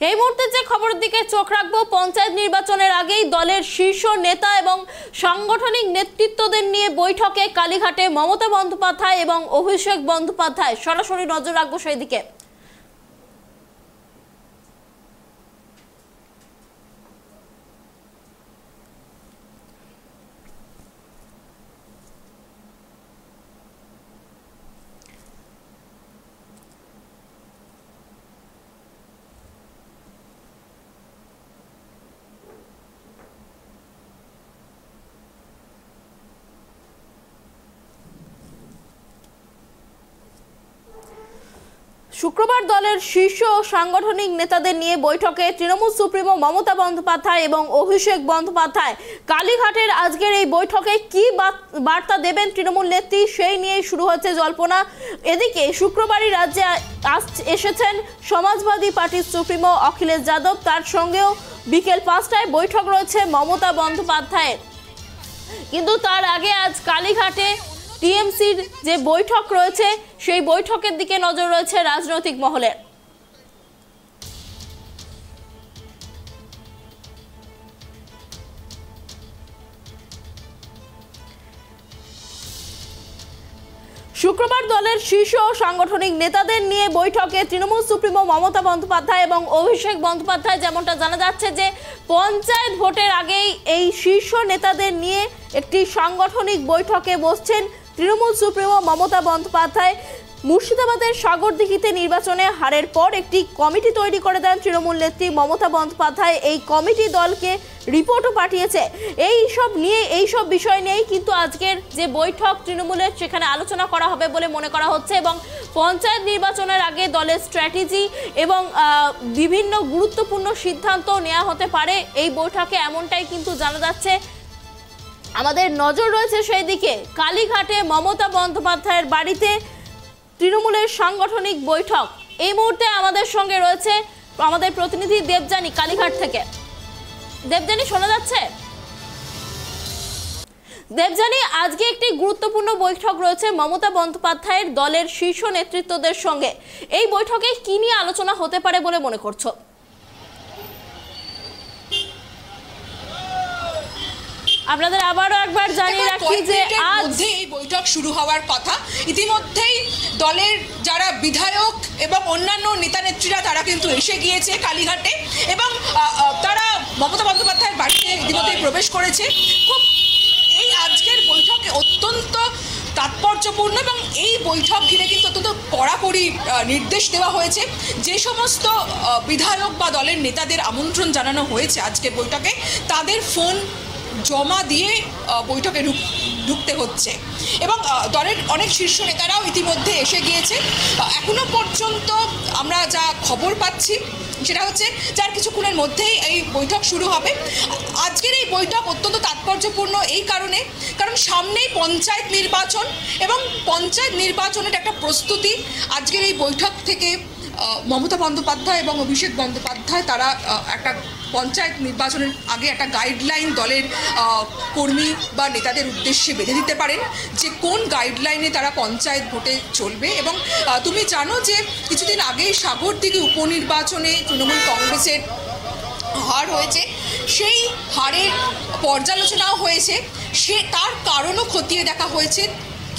এই মুহূর্তে যে খবরের দিকে চোখ রাখবো, পঞ্চায়েত নির্বাচনের আগেই দলের শীর্ষ নেতা এবং সাংগঠনিক নেতৃত্বদের নিয়ে বৈঠকে কালীঘাটে মমতা বন্দ্যোপাধ্যায় এবং অভিষেক বন্দ্যোপাধ্যায়। সরাসরি নজর রাখবো সেই দিকে। শুক্রবার দলের শীর্ষ সাংগঠনিক নেতাদের নিয়ে বৈঠকে তৃণমূল সুপ্রিমো মমতা বন্দ্যোপাধ্যায় এবং অভিষেক বন্দ্যোপাধ্যায়। কালীঘাটের আজকের এই বৈঠকে কি বার্তা দেবেন তৃণমূল নেত্রী, সেই নিয়েই শুরু হয়েছে জল্পনা। এদিকে শুক্রবারই রাজ্যে এসেছেন সমাজবাদী পার্টির সুপ্রিমো অখিলেশ যাদব, তার সঙ্গেও বিকেল 5টায় বৈঠক রয়েছে মমতা বন্দ্যোপাধ্যায়ের। কিন্তু তার আগে আজ কালীঘাটে টিএমসির যে বৈঠক রয়েছে সেই বৈঠকের দিকে নজর রয়েছে রাজনৈতিক মহলের। শুক্রবার দলের শীর্ষ সাংগঠনিক নেতাদের নিয়ে বৈঠকে তৃণমূল সুপ্রিমো মমতা বন্দ্যোপাধ্যায় এবং অভিষেক বন্দ্যোপাধ্যায়। যেমনটা জানা যাচ্ছে যে পঞ্চায়েত ভোটের আগেই এই শীর্ষ নেতাদের নিয়ে একটি সাংগঠনিক বৈঠকে বসছেন তৃণমূল সুপ্রিমো মমতা বন্দ্যোপাধ্যায়। মুর্শিদাবাদের সাগরদিঘিতে নির্বাচনে হারের পর একটি কমিটি তৈরি করে দেন তৃণমূল নেত্রী মমতা বন্দ্যোপাধ্যায়। এই কমিটি দলকে রিপোর্টও পাঠিয়েছে। এইসব বিষয় নিয়েই কিন্তু আজকের যে বৈঠক তৃণমূলের, সেখানে আলোচনা করা হবে বলে মনে করা হচ্ছে এবং পঞ্চায়েত নির্বাচনের আগে দলের স্ট্র্যাটেজি এবং বিভিন্ন গুরুত্বপূর্ণ সিদ্ধান্ত নেওয়া হতে পারে এই বৈঠকে, এমনটাই কিন্তু জানা যাচ্ছে। আমাদের নজর রয়েছে সেই দিকে। কালীঘাটে মমতা বন্দ্যোপাধ্যায়ের বাড়িতে তৃণমূলের সাংগঠনিক বৈঠক। এই মুহূর্তে আমাদের সঙ্গে রয়েছে আমাদের প্রতিনিধি দেবযানী কালীঘাট থেকে। দেবযানী, শোনা যাচ্ছে? দেবযানী, আজকে একটি গুরুত্বপূর্ণ বৈঠক রয়েছে মমতা বন্দ্যোপাধ্যায়ের দলের শীর্ষ নেতৃত্বদের সঙ্গে। এই বৈঠকে কি নিয়ে আলোচনা হতে পারে বলে মনে করছো? আপনাদের আবারও একবার জানিয়ে রাখি যে আজ এই বৈঠক শুরু হওয়ার কথা। ইতিমধ্যেই দলের যারা বিধায়ক এবং অন্যান্য নেতা নেত্রীরা তারা কিন্তু এসে গিয়েছে কালীঘাটে এবং তারা মমতা বন্দ্যোপাধ্যায়ের বাড়িতে ইতিমধ্যেই প্রবেশ করেছে। খুব এই আজকের বৈঠকে অত্যন্ত তাৎপর্যপূর্ণ এবং এই বৈঠক ঘিরে কিন্তু অত্যন্ত কড়াকড়ি নির্দেশ দেওয়া হয়েছে। যে সমস্ত বিধায়ক বা দলের নেতাদের আমন্ত্রণ জানানো হয়েছে আজকের বৈঠকে, তাদের ফোন জমা দিয়ে বৈঠকে ঢুকতে হচ্ছে এবং দলের অনেক শীর্ষ নেতারাও ইতিমধ্যে এসে গিয়েছে। এখনো পর্যন্ত আমরা যা খবর পাচ্ছি সেটা হচ্ছে যার কিছুক্ষণের মধ্যেই এই বৈঠক শুরু হবে। আজকের এই বৈঠক অত্যন্ত তাৎপর্যপূর্ণ এই কারণে, কারণ সামনেই পঞ্চায়েত নির্বাচন এবং পঞ্চায়েত নির্বাচনের একটা প্রস্তুতি। আজকের এই বৈঠক থেকে মমতা বন্দ্যোপাধ্যায় এবং অভিষেক বন্দ্যোপাধ্যায় তারা একটা পঞ্চায়েত নির্বাচনের আগে একটা গাইডলাইন দলের কর্মী বা নেতাদের উদ্দেশ্যে বেঁধে দিতে পারেন যে কোন গাইডলাইনে তারা পঞ্চায়েত ভোটে চলবে। এবং তুমি জানো যে কিছুদিন আগেই সাগরদিঘি উপনির্বাচনে তৃণমূল কংগ্রেসের হার হয়েছে, সেই হারের পর্যালোচনাও হয়েছে, তার কারণও খতিয়ে দেখা হয়েছে।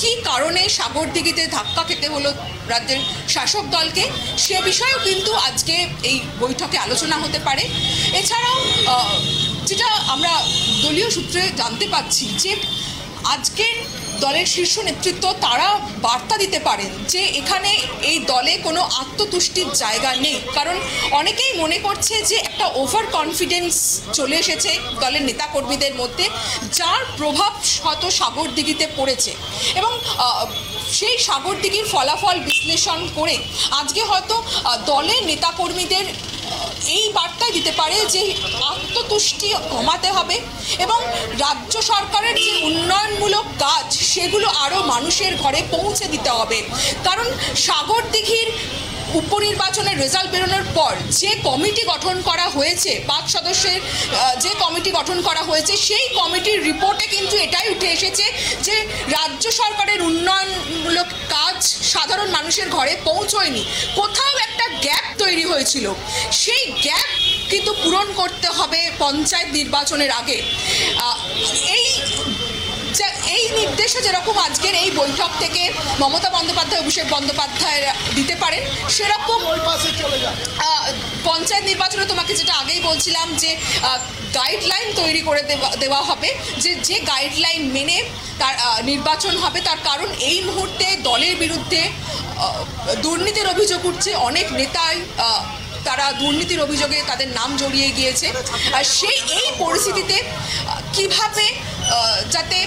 কি কারণে সাগরদিঘিতে ধাক্কা খেতে হলো রাজ্যের শাসক দলকে, সে বিষয়েও কিন্তু আজকে এই বৈঠকে আলোচনা হতে পারে। এছাড়াও যেটা আমরা দলীয় সূত্রে জানতে পাচ্ছি যে আজকের দলের শীর্ষ নেতৃত্ব তারা বার্তা দিতে পারেন যে এখানে এই দলে কোনো আত্মতুষ্টির জায়গা নেই, কারণ অনেকেই মনে করছে যে একটা ওভার কনফিডেন্স চলে এসেছে দলের নেতাকর্মীদের মধ্যে, যার প্রভাব হয়তো সাগরদিঘিতে পড়েছে এবং সেই সাগরদিঘির ফলাফল বিশ্লেষণ করে আজকে হয়তো দলের নেতাকর্মীদের এই বার্তাই দিতে পারে যে আত্মতুষ্টি কমাতে হবে এবং রাজ্য সরকারের যে উন্নয়নমূলক কাজ সেগুলো আরও মানুষের ঘরে পৌঁছে দিতে হবে। কারণ সাগরদিঘির উপনির্বাচনের রেজাল্ট বেরোনোর পর যে কমিটি গঠন করা হয়েছে, 5 সদস্যের যে কমিটি গঠন করা হয়েছে, সেই কমিটির রিপোর্টে কিন্তু এটাই উঠে এসেছে যে রাজ্য সরকারের উন্নয়নমূলক কাজ আওয়াজ সাধারণ মানুষের ঘরে পৌঁছয়নি, কোথাও একটা গ্যাপ তৈরি হয়েছিল, সেই গ্যাপ কিন্তু পূরণ করতে হবে পঞ্চায়েত নির্বাচনের আগে। এই নির্দেশে যেরকম আজকের এই বৈঠক থেকে মমতা বন্দ্যোপাধ্যায়, অভিষেক বন্দ্যোপাধ্যায় দিতে পারেন, সেরকম পঞ্চায়েত নির্বাচনে তোমাকে যেটা আগেই বলছিলাম যে গাইডলাইন তৈরি করে দেওয়া হবে, যে গাইডলাইন মেনে তার নির্বাচন হবে। তার কারণ এই মুহূর্তে দলের বিরুদ্ধে দুর্নীতির অভিযোগ উঠছে, অনেক নেতাই তারা দুর্নীতির অভিযোগে তাদের নাম জড়িয়ে গিয়েছে। এই পরিস্থিতিতে কিভাবে যাতে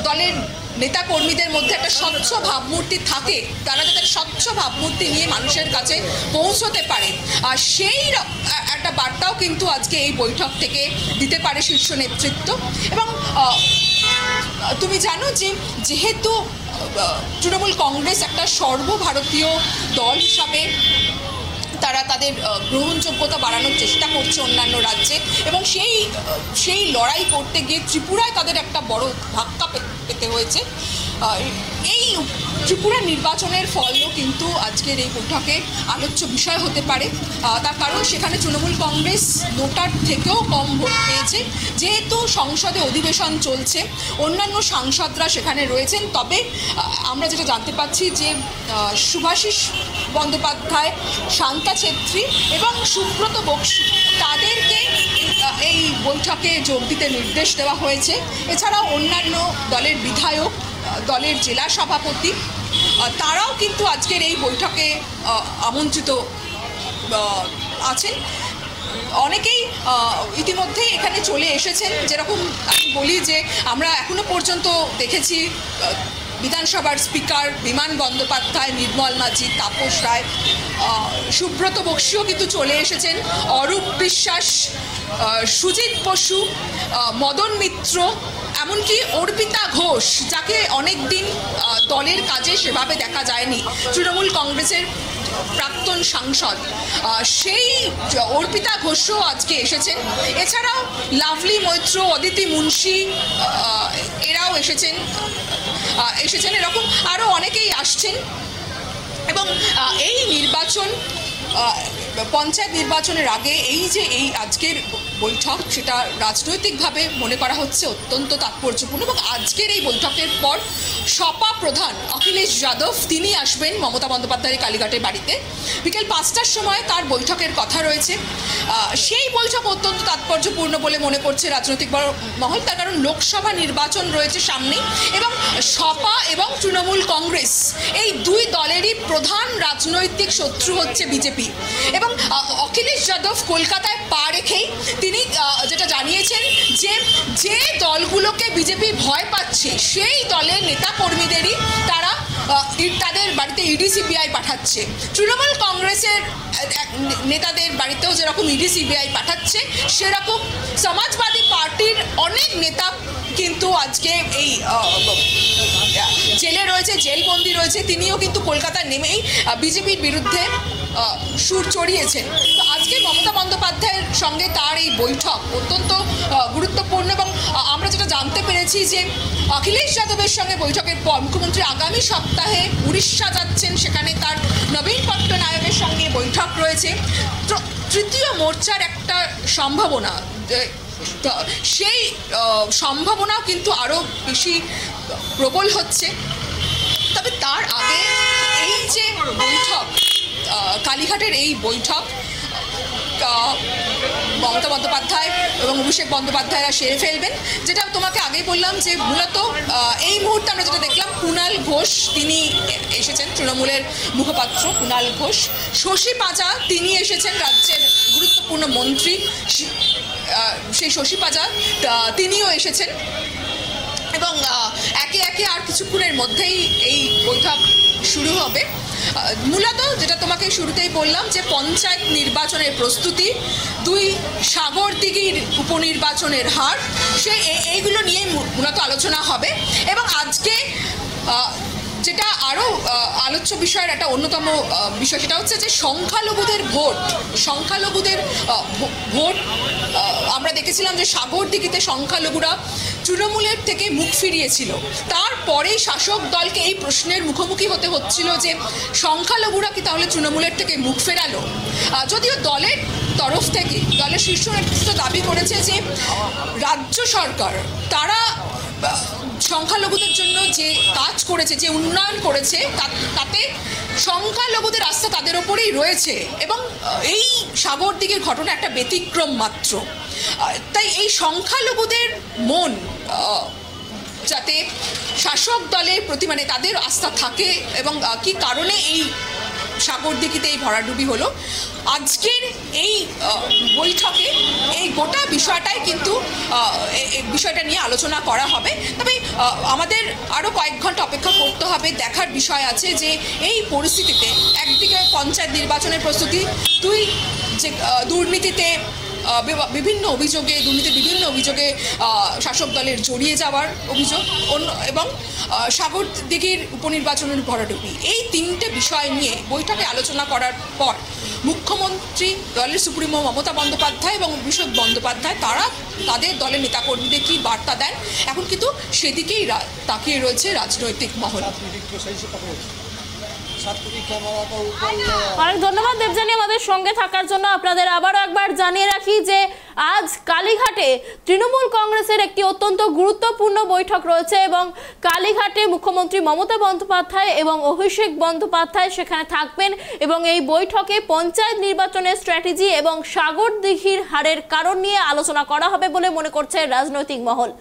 দলের নেতা কর্মীদের মধ্যে একটা স্বচ্ছ ভাবমূর্তি থাকে, তারা যাতে স্বচ্ছ ভাবমূর্তি নিয়ে মানুষের কাছে পৌঁছতে পারে, আর সেই একটা বার্তাও কিন্তু আজকে এই বৈঠক থেকে দিতে পারে শীর্ষ নেতৃত্ব। এবং তুমি জানো যে যেহেতু তৃণমূল কংগ্রেস একটা সর্বভারতীয় দল হিসাবে তারা তাদের গ্রহণযোগ্যতা বাড়ানোর চেষ্টা করছে অন্যান্য রাজ্যে, এবং সেই লড়াই করতে গিয়ে ত্রিপুরায় তাদের একটা বড় ধাক্কা পেতে হয়েছে। এই ত্রিপুরা নির্বাচনের ফলও কিন্তু আজকের এই বৈঠকে আলোচ্য বিষয় হতে পারে। তার কারণ সেখানে তৃণমূল কংগ্রেস নোটার থেকেও কম ভোট পেয়েছে। যেহেতু সংসদে অধিবেশন চলছে, অন্যান্য সাংসদরা সেখানে রয়েছেন, তবে আমরা যেটা জানতে পাচ্ছি যে শুভাশিস বন্দ্যোপাধ্যায়, শান্তা ছেত্রী এবং সুব্রত বক্সী তাদেরকে এই বৈঠকে যোগ দিতে নির্দেশ দেওয়া হয়েছে। এছাড়াও অন্যান্য দলের বিধায়ক, দলের জেলা সভাপতি তারাও কিন্তু আজকের এই বৈঠকে আমন্ত্রিত আছেন। অনেকেই ইতিমধ্যেই এখানে চলে এসেছেন। যেরকম আমি বলি যে আমরা এখনো পর্যন্ত দেখেছি বিধানসভার স্পিকার বিমান বন্দ্যোপাধ্যায়, নির্মল মাঝি, তাপস রায়, সুব্রত বক্সীও কিন্তু চলে এসেছেন, অরূপ বিশ্বাস, সুজিত বসু, মদন মিত্র, এমনকি অর্পিতা ঘোষ, যাকে অনেক দিন দলের কাজে সেভাবে দেখা যায়নি, তৃণমূল কংগ্রেসের প্রাক্তন সাংসদ, সেই অর্পিতা ঘোষও আজকে এসেছেন। এছাড়াও লাভলি মৈত্র, অদিতি মুন্সি এরাও এসেছেন, এরকম আরও অনেকেই আসছেন। এবং এই নির্বাচন, পঞ্চায়েত নির্বাচনের আগে এই আজকের বৈঠক, সেটা রাজনৈতিকভাবে মনে করা হচ্ছে অত্যন্ত তাৎপর্যপূর্ণ। এবং আজকের এই বৈঠকের পর সপা প্রধান অখিলেশ যাদব তিনি আসবেন মমতা বন্দ্যোপাধ্যায়ের কালীঘাটের বাড়িতে বিকেল 5টার সময়। তার বৈঠকের কথা রয়েছে। সেই বৈঠক অত্যন্ত তাৎপর্যপূর্ণ বলে মনে করছে রাজনৈতিক মহল, তার কারণ লোকসভা নির্বাচন রয়েছে সামনে, এবং সপা এবং তৃণমূল কংগ্রেস এই দুই দলেরই প্রধান রাজনৈতিক শত্রু হচ্ছে বিজেপি। এবং অখিলেশ যাদব কলকাতায় পা রেখেই তিনি যেটা জানিয়েছেন যে দলগুলোকে বিজেপি ভয় পাচ্ছে সেই দলের নেতা কর্মীদেরই তারা তাদের বাড়িতে ইডি সিবিআই পাঠাচ্ছে। তৃণমূল কংগ্রেসের নেতাদের বাড়িতেও যেরকম ইডি সিবিআই পাঠাচ্ছে, সেরকম সমাজবাদী পার্টির অনেক নেতা কিন্তু আজকে এই জেলে রয়েছে, জেলবন্দি রয়েছে, তিনিও কিন্তু কলকাতায় নেমেই বিজেপির বিরুদ্ধে সুর চড়িয়েছেন। তো আজকে মমতা বন্দ্যোপাধ্যায়ের সঙ্গে তার এই বৈঠক অত্যন্ত গুরুত্বপূর্ণ। এবং আমরা যেটা জানতে পেরেছি যে অখিলেশ যাদবের সঙ্গে বৈঠকের পর মুখ্যমন্ত্রী আগামী সপ্তাহে উড়িষ্যা যাচ্ছেন, সেখানে তার নবীন পট্টনায়কের সঙ্গে বৈঠক রয়েছে। তৃতীয় মোর্চার একটা সম্ভাবনা, সেই সম্ভাবনাও কিন্তু আরও বেশি প্রবল হচ্ছে। তবে তার আগে এই যে বৈঠক, কালীঘাটের এই বৈঠক মমতা বন্দ্যোপাধ্যায় এবং অভিষেক বন্দ্যোপাধ্যায়রা সেরে ফেলবেন। যেটা তোমাকে আগেই বললাম যে মূলত এই মুহূর্তে আমরা যেটা দেখলাম, কুণাল ঘোষ তিনি এসেছেন, তৃণমূলের মুখপাত্র কুণাল ঘোষ। শশী পাজা তিনি এসেছেন, রাজ্যের গুরুত্বপূর্ণ মন্ত্রী, সেই শশী পাজা তিনিও এসেছেন। এবং একে একে আর কিছুক্ষণের মধ্যেই এই বৈঠক শুরু হবে। মূলত যেটা তোমাকে শুরুতেই বললাম যে পঞ্চায়েত নির্বাচনের প্রস্তুতি, দুই সাগরদিঘির উপনির্বাচনের হার, এইগুলো নিয়ে মূলত আলোচনা হবে। এবং আজকে যেটা আরও আলোচ্য বিষয়ের একটা অন্যতম বিষয়, সেটা হচ্ছে যে সংখ্যালঘুদের ভোট আমরা দেখেছিলাম যে সাগরদিঘিতে সংখ্যালঘুরা তৃণমূলের থেকে মুখ ফিরিয়েছিল, তারপরে শাসক দলকে এই প্রশ্নের মুখোমুখি হতে হচ্ছিল যে সংখ্যালঘুরা কি তাহলে তৃণমূলের থেকে মুখ ফেরালো। যদিও দলের তরফ থেকে দলের শীর্ষ নেতৃত্ব দাবি করেছে যে রাজ্য সরকার তারা সংখ্যালঘুদের জন্য যে কাজ করেছে, যে উন্নয়ন করেছে, তাতে সংখ্যালঘুদের আস্থা তাদের ওপরেই রয়েছে এবং এই সাগরদিঘির ঘটনা একটা ব্যতিক্রম মাত্র। তাই এই সংখ্যালঘুদের মন যাতে শাসক দলের প্রতি মানে তাদের আস্থা থাকে এবং কি কারণে এই সাগরদিঘিতে এই ভরাডুবি হলো, আজকের এই বৈঠকে এই গোটা বিষয়টাই কিন্তু বিষয়টা নিয়ে আলোচনা করা হবে। তবে আমাদের আরও কয়েক ঘন্টা অপেক্ষা করতে হবে, দেখার বিষয় আছে যে এই পরিস্থিতিতে একদিকে পঞ্চায়েত নির্বাচনের প্রস্তুতি, দুই যে দুর্নীতিতে বিভিন্ন অভিযোগে শাসক দলের জড়িয়ে যাওয়ার অভিযোগ এবং সাগরদিঘির উপনির্বাচনের ভরাডুবি, এই তিনটে বিষয় নিয়ে বৈঠকে আলোচনা করার পর মুখ্যমন্ত্রী, দলের সুপ্রিমো মমতা বন্দ্যোপাধ্যায় এবং অভিষেক বন্দ্যোপাধ্যায় তারা তাদের দলের নেতাকর্মীদের কী বার্তা দেন, এখন কিন্তু সেদিকেই তাকিয়ে রয়েছে রাজনৈতিক মহল। অনেক ধন্যবাদ দেবযানী আমাদের সঙ্গে থাকার জন্য। আপনাদের আবারও একবার জানিয়ে রাখি যে আজ কালীঘাটে তৃণমূল কংগ্রেসের একটি অত্যন্ত গুরুত্বপূর্ণ বৈঠক রয়েছে এবং কালীঘাটে মুখ্যমন্ত্রী মমতা বন্দ্যোপাধ্যায় এবং অভিষেক বন্দ্যোপাধ্যায় সেখানে থাকবেন এবং এই বৈঠকে পঞ্চায়েত নির্বাচনের স্ট্র্যাটেজি এবং সাগরদিঘির হারের কারণ নিয়ে আলোচনা করা হবে বলে মনে করছে রাজনৈতিক মহল।